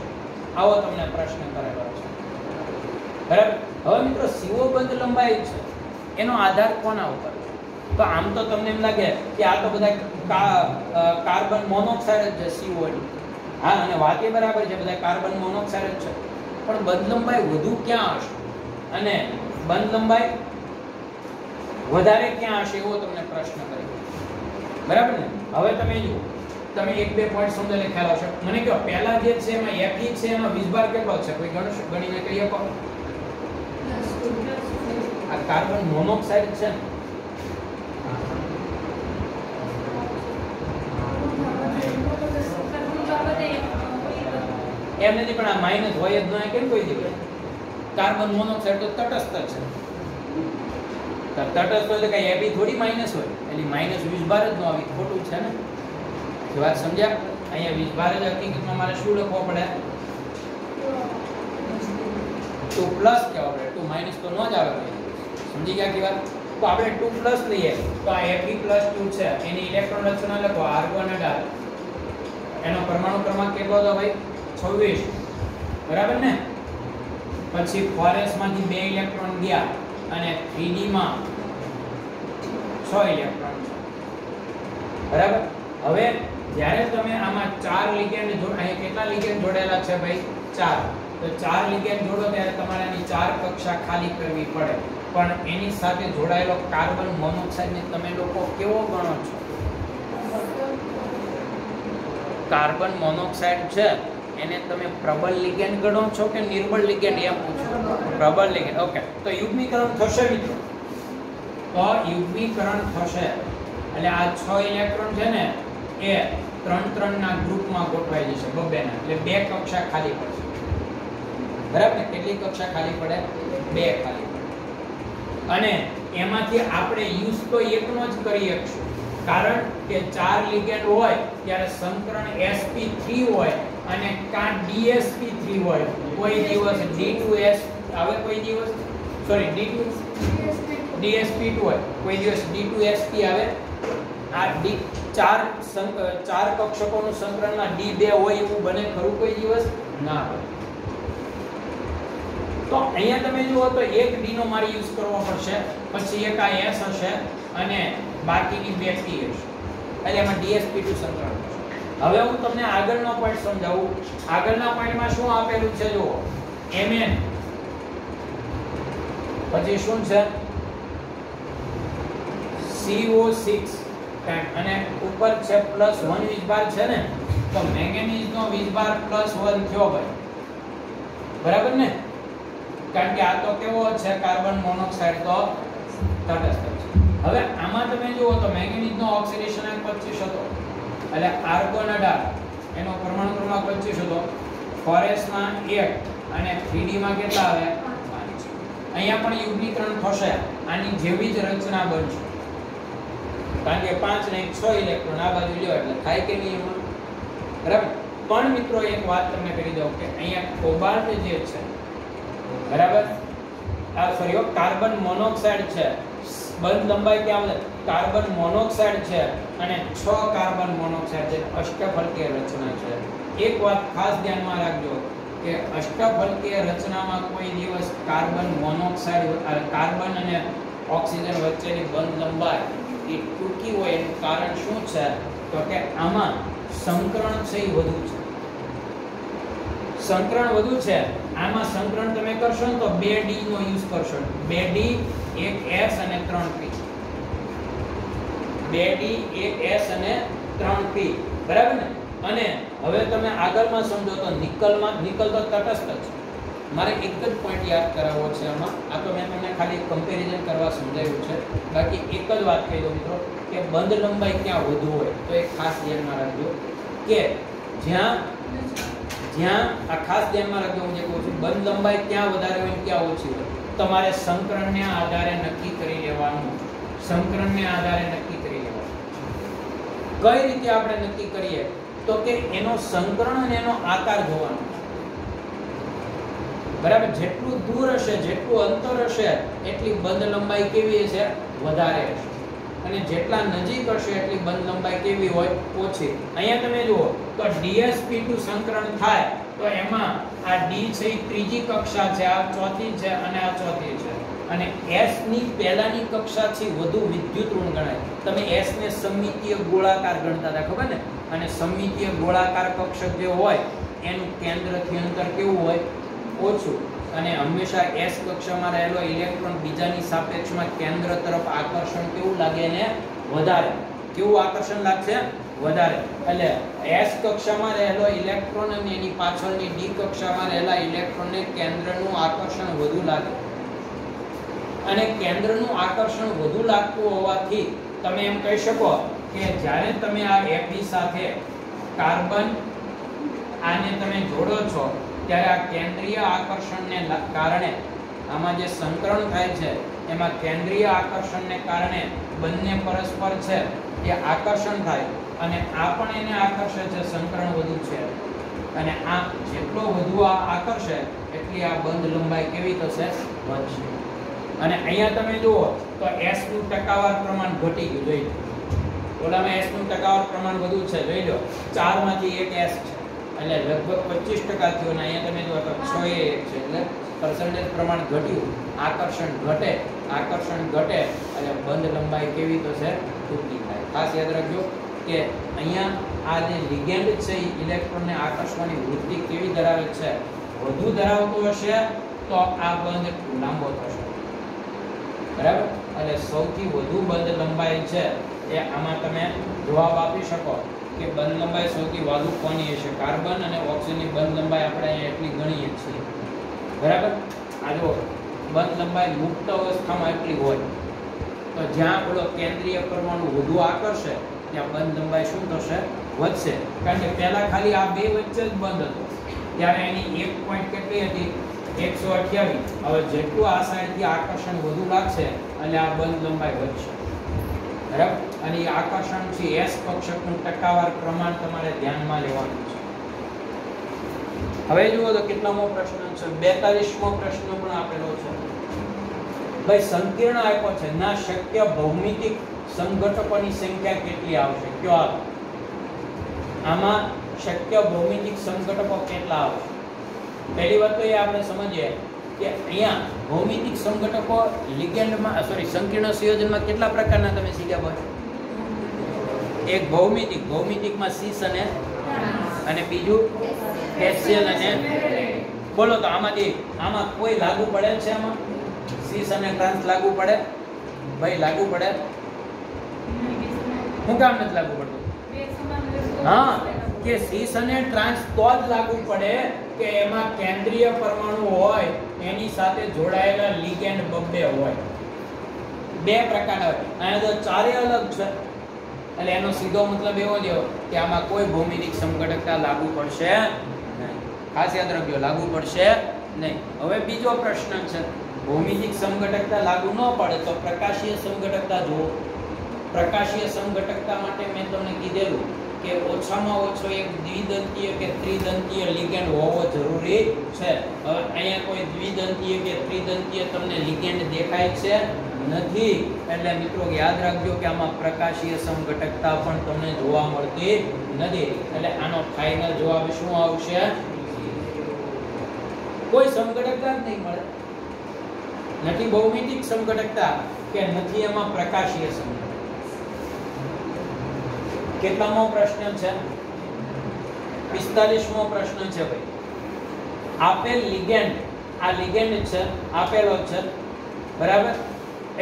આવો તમને પ્રશ્ન કરેલો છે, બરાબર? હવે મિત્રો CO બંધ લંબાઈ છે એનો આધાર કોના ઉપર? તો આમ તો તમને એમ લાગે કે આ તો બધા કાર્બન મોનોક્સાઇડ જ છે CO ની. હા, અને વાત એ બરાબર છે, બધા કાર્બન મોનોક્સાઇડ જ છે, પણ બંધ લંબાઈ વધુ ક્યાં હશે અને બંધ લંબાઈ વધારે ક્યાં હશે એવો તમને પ્રશ્ન કર્યો, બરાબર ને? હવે તમે જુઓ, તમે એક બે પોઈન્ટ સમજાવીને ખ્યાલ આવશે. મને કહો પહેલા જે છે એમાં Fe છે એમાં વીજભાર કેટલો છે? કોઈ ગણીને કહી શકો? આ કાર્બન મોનોક્સાઇડ છે ને, એમ નથી, પણ આ માઈનસ હોય જ ન કેમ કોઈ દીકરે? કાર્બન મોનોક્સાઇડ તો તટસ્થ છે, તટસ્થ હોય તો કઈ Fe થોડી માઈનસ હોય, એટલે માઈનસ વીજભાર જ ન આવી, ખોટું છે ને? વાત સમજ્યા? અહીંયા વીજભાર જ હકીકતમાં મારે શું લખવો પડે? 2 પ્લસ કહેવા પડે, 2 માઈનસ તો ન જ આવે. સમજી ગયા કે વાત? તો આપણે 2 પ્લસ લઈએ તો આ Fe+2 છે, એની ઇલેક્ટ્રોન રચના લખો આર્ગોન 18, એનો પરમાણુ ક્રમાંક કેટલો હતો ભાઈ? 26, બરાબર ને? પછી 4s માંથી 2 ઇલેક્ટ્રોન ગયા અને 3d માં 6 ઇલેક્ટ્રોન છે, બરાબર? હવે જ્યારે તમે આમાં 4 લિગેન્ડ અહીંયા કેટલા લિગેન્ડ જોડેલા છે ભાઈ? 4. તો 4 લિગેન્ડ જોડો ત્યારે તમારે આની 4 કક્ષા ખાલી કરવી પડે, પણ એની સાથે જોડાયેલો કાર્બન મોનોક્સાઇડ ને તમે લોકો કેવો ગણો છો? કાર્બન મોનોક્સાઇડ છે એને તમે પ્રબળ લિગેન્ડ ગણો છો કે નિર્બળ લિગેન્ડ એમ પૂછો? પ્રબળ લિગેન્ડ. ઓકે, તો યુગ્મીકરણ થશે મિત્રો, તો યુગ્મીકરણ થશે એટલે આ 6 ઇલેક્ટ્રોન છે ને એ 3 ના ગ્રુપમાં ગોઠવાઈ જશે, બબ્બેના, એટલે 2 કક્ષા ખાલી પડશે, બરાબર ને? કેટલી કક્ષા ખાલી પડે? 2 ખાલી પડે. અને એમાંથી આપણે યુઝ તો એકનો જ કરી શકશું, કારણ કે 4 લિગેન્ડ હોય ત્યારે સંકરણ sp3 હોય અને કાં dsp3 હોય. કોઈ દિવસ d2s આવે, કોઈ દિવસ સોરી dsp2 હોય, કોઈ દિવસ d2sp આવે. આ ચાર કક્ષકોનું સંકરણમાં d2 હોય એવું બને ખરું? કોઈ દિવસ ના હોય. તો અહીંયા તમે જુઓ તો એક d નો મારે યુઝ કરવો પડશે, પછી એક આ s હશે અને બાકીની 2 t હશે, એટલે એમાં dsp2 સંકરણ થશે. હવે હું તમને આગળનો પોઈન્ટ સમજાવું. આગળના પોઈન્ટમાં શું આપેલું છે જુઓ, Mn, પછી શું છે CO6 અને ઉપર છે +1 વીજભાર છે ને, તો મેંગેનીઝ નો વીજભાર +1 થયો ભાઈ, બરાબર ને? કારણ કે આ તો કેવો છે કાર્બન મોનોક્સાઇડ તો તટસ્થ છે. હવે આમાં તમે જુઓ તો મેંગેનીઝ નો ઓક્સિડેશન અંક 25 હતો, એટલે આર્ગોન 18 એનો પરમાણુ ક્રમાંક 25 હતો. 4s માં 1 અને 3d માં કેટલા આવે? 5. અહીંયા પણ યુગ્મીકરણ થશે, આની જેવી જ રચના બનશે, કારણ કે 5 ને 6 ઇલેક્ટ્રોન આ બાજુ લ્યો એટલે થાય કે નહીં એમાં, બરાબર? પણ મિત્રો એક વાત તમને કહી દઉં કે અહીંયા કોબાલ્ટ જે છે બરાબર સોરી કાર્બન મોનોક્સાઇડ છે બંધ લંબાઈ ક્યાં આવે કાર્બન મોનોક્સાઇડ છે અને 6 કાર્બન મોનોક્સાઇડ છે અષ્ટફલકીય રચના છે એક વાત ખાસ ધ્યાનમાં રાખજો કે અષ્ટફલકીય રચનામાં કોઈ દિવસ કાર્બન મોનોક્સાઇડ કાર્બન અને ઓક્સિજન વચ્ચેની બંધ લંબાઈ એ ટૂંકી હોય એનું કારણ શું છે તો કે આમાં સંકરણ છે એ વધુ છે સંકરણ વધુ છે આમાં સંકરણ તમે કરશો ને તો 2D નો યુઝ કરશો 2D 1S અને 3P 2D 1S અને 3P બરાબર ને અને હવે તમે આગળમાં સમજો તો નિકલ તો તટસ્થ છે મારે એક જ પોઈન્ટ યાદ કરાવવો છે આમાં આ તો મેં તમને ખાલી કમ્પેરિઝન કરવા સમજાવ્યું છે બાકી એક જ વાત કહી દઉં મિત્રો કે બંધ લંબાઈ ક્યાં વધુ હોય તો એક ખાસ ધ્યાનમાં રાખજો કે જ્યાં આ ખાસ ધ્યાનમાં રાખજો હું જે કહું છું બંધ લંબાઈ ક્યાં વધારે હોય ને ક્યાં ઓછી હોય તમારે સંકરણને આધારે નક્કી કરી લેવાનું સંકરણને આધારે નક્કી કરી લેવાનું કઈ રીતે આપણે નક્કી કરીએ તો કે એનો સંકરણ અને એનો આકાર જોવાનો બરાબર જેટલું દૂર હશે જેટલું અંતર હશે એટલી બંધ લંબાઈ કેવી હશે વધારે હશે અને જેટલા નજીક હશે એટલી બંધ લંબાઈ કેવી હોય ઓછી અહીંયા તમે જુઓ તો dsp2 સંકરણ થાય તો એમાં આ d છે એ ત્રીજી કક્ષા છે આ ચોથી છે અને આ ચોથી છે અને s ની પહેલાની કક્ષાથી વધુ વિદ્યુત ઋણ ગણાય તમે s ને સમમિતીય ગોળાકાર ગણતા હતા ખબર ને અને સમમિતીય ગોળાકાર કક્ષક જે હોય એનું કેન્દ્રથી અંતર કેવું હોય ઓછું અને હંમેશા s કક્ષામાં રહેલો ઇલેક્ટ્રોન બીજાની સાપેક્ષમાં કેન્દ્ર તરફ આકર્ષણ કેવું લાગે ને વધારે કેવું આકર્ષણ લાગશે વધારે એટલે s કક્ષામાં રહેલો ઇલેક્ટ્રોન અને એની પાછળની d કક્ષામાં રહેલા ઇલેક્ટ્રોનને કેન્દ્રનું આકર્ષણ વધુ લાગે અને કેન્દ્રનું આકર્ષણ વધુ લાગતું હોવાથી તમે એમ કહી શકો કે જ્યારે તમે આ Fe સાથે કાર્બન આને તમે જોડો છો ત્યારે આ કેન્દ્રીય આકર્ષણને કારણે આમાં જે સંકરણ થાય છે એમાં કેન્દ્રીય આકર્ષણને કારણે બંને પરસ્પર છે એ આકર્ષણ થાય અને આ પણ એને આકર્ષે છે સંકરણ વધુ છે અને આ જેટલો વધુ આ આકર્ષે એટલી આ બંધ લંબાઈ કેવી થશે વધશે અને અહીંયા તમે જુઓ તો s નું ટકાવાર પ્રમાણ ઘટી ગયું જોઈ લો ઓલામાં s નું ટકાવાર પ્રમાણ વધુ છે જોઈ લો 4 માંથી 1 s છે એટલે લગભગ 25% થયો અને અહીંયા તમે જુઓ તો 6 એ 1 છે એટલે પરસેન્ટેજ પ્રમાણ ઘટ્યું આકર્ષણ ઘટે એટલે બંધ લંબાઈ કેવી થશે ટૂંકી થાય ખાસ યાદ રાખજો કે અહીંયા આ જે લિગેન્ડ છે એ ઇલેક્ટ્રોનને આકર્ષવાની વૃત્તિ કેવી ધરાવે છે વધુ ધરાવતું હશે તો આ બંધ લાંબો થશે બરાબર એટલે સૌથી વધુ બંધ લંબાઈ છે એ આમાં તમે જવાબ આપી શકો કે બંધ લંબાઈ સૌથી વધુ કોની હશે કાર્બન અને ઓક્સિજનની બંધ લંબાઈ આપણે અહીંયા એટલી ગણીએ છીએ બરાબર આ જો બંધ લંબાઈ મુક્ત અવસ્થામાં એટલી હોય તો જ્યાં પેલો કેન્દ્રીય પરમાણુ વધુ આકર્ષે ત્યાં બંધ લંબાઈ શું થશે વધશે કારણ કે પહેલા ખાલી આ બે વચ્ચે જ બંધ હતો ત્યારે એની એક પોઈન્ટ કેટલી હતી 128 હવે જેટલું આ સાઈડથી આકર્ષણ વધુ લાગશે એટલે આ બંધ લંબાઈ વધશે બરાબર અને એ આકર્ષણ છે s કક્ષકનું ટકાવાર પ્રમાણ તમારે ધ્યાનમાં લેવાનું છે હવે જુઓ તો કેટલામો પ્રશ્ન છે 42મો પ્રશ્ન પણ આપેલો છે ભાઈ સંકીર્ણ આપ્યો છે ના શક્ય ભૌમિતિક સંઘટકોની સંખ્યા કેટલી આવશે કયો આમાં શક્ય ભૌમિતિક સંઘટકો કેટલા આવશે પહેલી વાત તો એ આપણે સમજીએ કે અહીંયા ભૌમિતિક સંઘટકો લિગેન્ડમાં સંકીર્ણ સંયોજનમાં કેટલા પ્રકારના તમે શીખ્યા બોલો એક ભૌમિતિકમાં સીસ અને બીજું HCl અને બોલો તો આમાં કોઈ લાગુ પડે છે આમાં સીસ અને ટ્રાન્સ લાગુ પડે ભાઈ લાગુ પડે શું કામ નથી લાગુ પડતું હા કે સીસ અને ટ્રાન્સ તો જ લાગુ પડે કે એમાં કેન્દ્રીય પરમાણુ હોય એની સાથે જોડાયેલા લિગેન્ડ બબ્બે હોય બે પ્રકારના હોય અહીંયા તો ચારે અલગ છે એટલે એનો સીધો મતલબ એવો થયો કે આમાં કોઈ ભૌમિતિક સંઘટકતા લાગુ પડશે નહીં ખાસ યાદ રાખજો લાગુ પડશે નહીં હવે બીજો પ્રશ્ન છે ભૌમિતિક સંઘટકતા લાગુ ન પડે તો પ્રકાશીય સંઘટકતા જુઓ પ્રકાશીય સંઘટકતા માટે મેં તમને કીધેલું કે ઓછામાં ઓછો એક દ્વિદંતીય કે ત્રિદંતીય લિગેન્ડ હોવો જરૂરી છે. હવે અહીંયા કોઈ દ્વિદંતીય કે ત્રિદંતીય તમને લિગેન્ડ દેખાય છે નથી, એટલે મિત્રો યાદ રાખજો કે આમાં પ્રકાશીય સમઘટકતા પણ તમને જોવા મળતી નથી. એટલે આનો ફાઇનલ જવાબ શું આવશે? કોઈ સમઘટકતા જ નહીં મળે. નથી ભૌમિતિક સમઘટકતા કે નથી એમાં પ્રકાશીય સમઘટકતા. કેટલામો પ્રશ્ન છે? 45મો પ્રશ્ન છે ભાઈ. આપેલ લિગેન્ડ, આ લિગેન્ડ છે આપેલો છે બરાબર,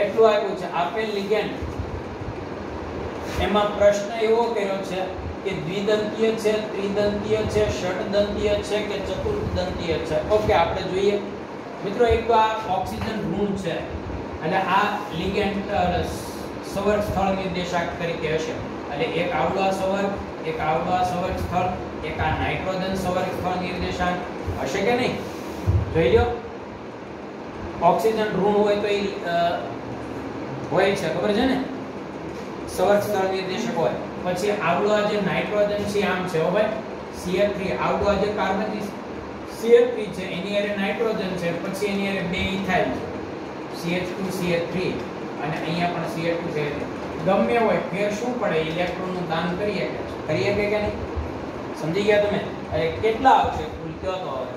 એટલું આવ્યું છે. આપેલ લિગેન્ડ એમાં પ્રશ્ન એવો કર્યો છે કે દ્વિદંતીય છે, ત્રિદંતીય છે, ષડદંતીય છે કે ચતુર્દંતીય છે. ઓકે, આપણે જોઈએ મિત્રો. એક તો આ ઓક્સિજન ઋણ છે એટલે આ લિગેન્ડ સવર્ગ સ્થળ નિર્દેશક તરીકે હશે. એટલે એક આવડો આ સવર્ગ, એક આવડો આ સવર્ગ સ્થળ, એક આ નાઇટ્રોજન સવર્ગ સ્થળ નિર્દેશાંક હશે કે નહીં? જોઈ લો. ઓક્સિજન ઋણ હોય તો એ હોય છે, ખબર છે ને, સવર્ગ સ્થળ નિર્દેશક હોય. પછી આવડો આ જે નાઇટ્રોજન છે આમ છે હો ભાઈ, CH3. આવડો આ જે કાર્બન CH3 છે એની હારે નાઇટ્રોજન છે, પછી એની હારે બે ઇથાઇલ છે, CH2 CH3, અને અહીંયા પણ CH2 છે. ગમે હોય ફેર શું પડે, ઇલેક્ટ્રોન નું દાન કરીએ કે નહીં? સમજી ગયા તમે? એટલે કેટલા આવશે કુલ કયો તો હવે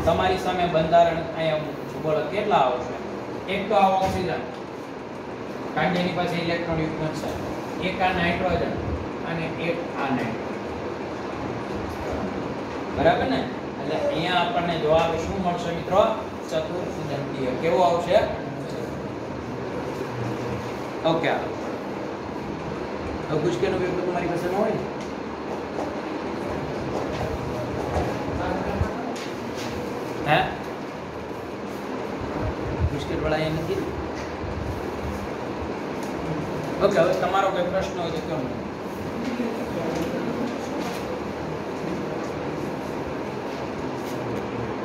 તમારી સામે બંધારણ અહીંયા હું પૂછું, બોલો કેટલા આવશે? એક તો આ ઓક્સિજન કારણ કે એની પાસે ઇલેક્ટ્રોન યુગ્મ છે, એક આ નાઇટ્રોજન અને એક આ નાઇટ્રોજન, બરાબર ને? એટલે અહીંયા આપણને જવાબ શું મળશે મિત્રો? ચતુર્દંતીય. કેવો આવશે? ઓકે. હવે ગુસ્કેનો પેપર તમારી પાસે ન હોય હે? ગુસ્કેટ વાળા એ નથી. ઓકે, હવે તમારો કોઈ પ્રશ્ન હોય તો કહો.